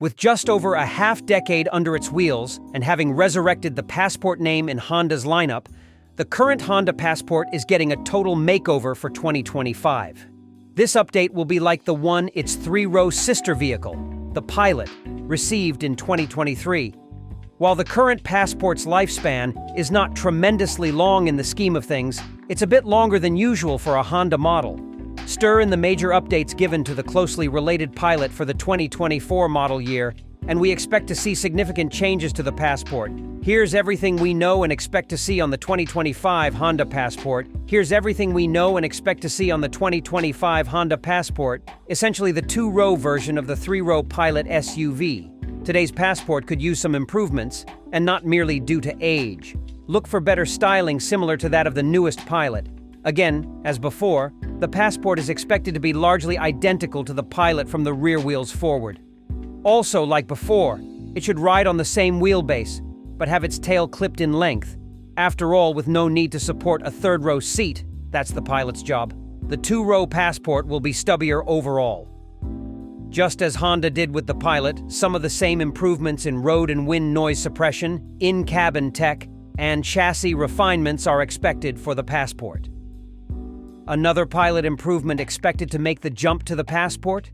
With just over a half-decade under its wheels and having resurrected the Passport name in Honda's lineup, the current Honda Passport is getting a total makeover for 2025. This update will be like the one its three-row sister vehicle, the Pilot, received in 2023. While the current Passport's lifespan is not tremendously long in the scheme of things, it's a bit longer than usual for a Honda model. Stir in the major updates given to the closely related Pilot for the 2024 model year, and we expect to see significant changes to the Passport. Here's everything we know and expect to see on the 2025 Honda Passport. Here's everything we know and expect to see on the 2025 Honda Passport, essentially the two-row version of the three-row Pilot SUV. Today's Passport could use some improvements, and not merely due to age. Look for better styling similar to that of the newest Pilot. Again, as before, the Passport is expected to be largely identical to the Pilot from the rear wheels forward. Also, like before, it should ride on the same wheelbase, but have its tail clipped in length. After all, with no need to support a third-row seat, that's the Pilot's job. The two-row Passport will be stubbier overall. Just as Honda did with the Pilot, some of the same improvements in road and wind noise suppression, in-cabin tech, and chassis refinements are expected for the Passport. Another Pilot improvement expected to make the jump to the Passport?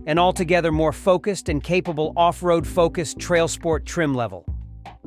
An altogether more focused and capable off-road-focused Trail Sport trim level.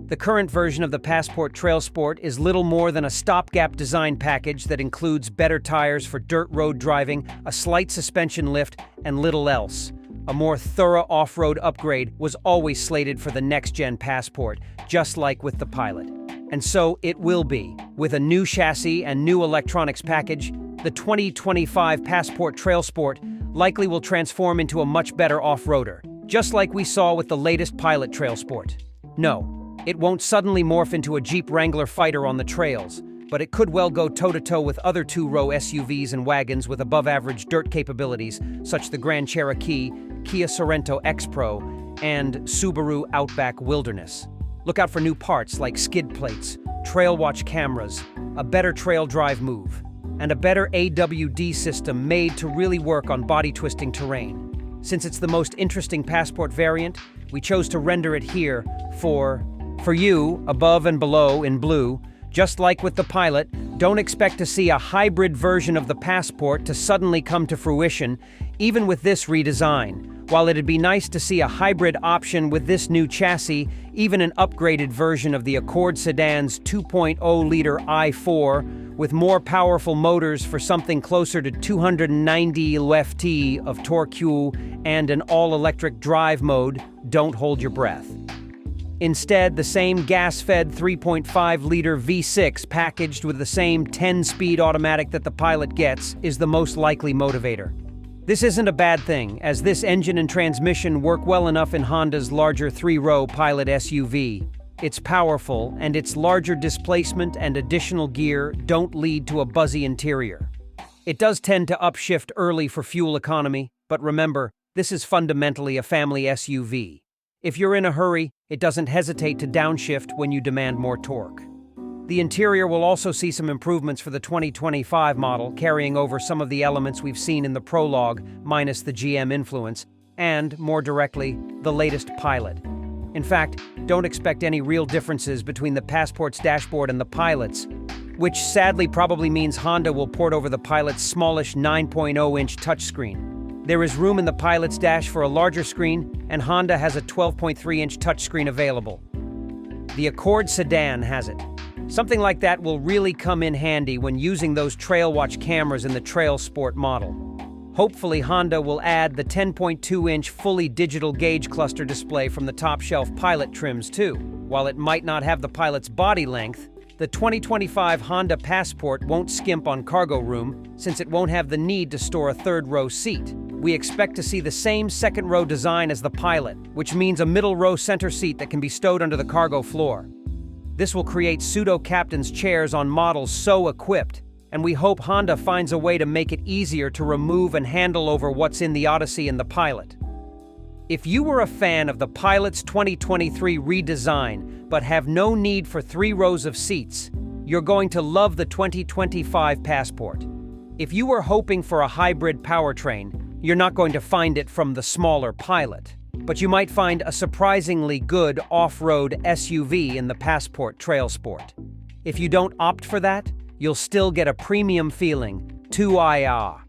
The current version of the Passport Trail Sport is little more than a stopgap design package that includes better tires for dirt road driving, a slight suspension lift, and little else. A more thorough off-road upgrade was always slated for the next-gen Passport, just like with the Pilot. And so it will be. With a new chassis and new electronics package, the 2025 Passport Trail Sport likely will transform into a much better off-roader, just like we saw with the latest Pilot Trail Sport. No, it won't suddenly morph into a Jeep Wrangler fighter on the trails, but it could well go toe-to-toe with other two-row SUVs and wagons with above-average dirt capabilities, such as the Grand Cherokee, Kia Sorento X-Pro, and Subaru Outback Wilderness. Look out for new parts like skid plates, trail watch cameras, a better trail drive move, and a better AWD system made to really work on body-twisting terrain. Since it's the most interesting Passport variant, we chose to render it here for you, above and below in blue. Just like with the Pilot, don't expect to see a hybrid version of the Passport to suddenly come to fruition, even with this redesign. While it'd be nice to see a hybrid option with this new chassis, even an upgraded version of the Accord sedan's 2.0-liter i4 with more powerful motors for something closer to 290 lft of torque and an all-electric drive mode, don't hold your breath. Instead, the same gas-fed 3.5-liter V6 packaged with the same 10-speed automatic that the Pilot gets is the most likely motivator. This isn't a bad thing, as this engine and transmission work well enough in Honda's larger three-row Pilot SUV. It's powerful, and its larger displacement and additional gear don't lead to a buzzy interior. It does tend to upshift early for fuel economy, but remember, this is fundamentally a family SUV. If you're in a hurry, it doesn't hesitate to downshift when you demand more torque. The interior will also see some improvements for the 2025 model, carrying over some of the elements we've seen in the prologue, minus the GM influence, and, more directly, the latest Pilot. In fact, don't expect any real differences between the Passport's dashboard and the Pilot's, which sadly probably means Honda will port over the Pilot's smallish 9.0-inch touchscreen. There is room in the Pilot's dash for a larger screen, and Honda has a 12.3-inch touchscreen available. The Accord sedan has it. Something like that will really come in handy when using those trail watch cameras in the Trail Sport model. Hopefully, Honda will add the 10.2-inch fully digital gauge cluster display from the top-shelf Pilot trims too. While it might not have the Pilot's body length, the 2025 Honda Passport won't skimp on cargo room since it won't have the need to store a third-row seat. We expect to see the same second-row design as the Pilot, which means a middle-row center seat that can be stowed under the cargo floor. This will create pseudo-captain's chairs on models so equipped, and we hope Honda finds a way to make it easier to remove and handle over what's in the Odyssey and the Pilot. If you were a fan of the Pilot's 2023 redesign but have no need for 3 rows of seats, you're going to love the 2025 Passport. If you were hoping for a hybrid powertrain, you're not going to find it from the smaller Pilot. but you might find a surprisingly good off-road SUV in the Passport Trail Sport. If you don't opt for that, you'll still get a premium feeling, 2IR.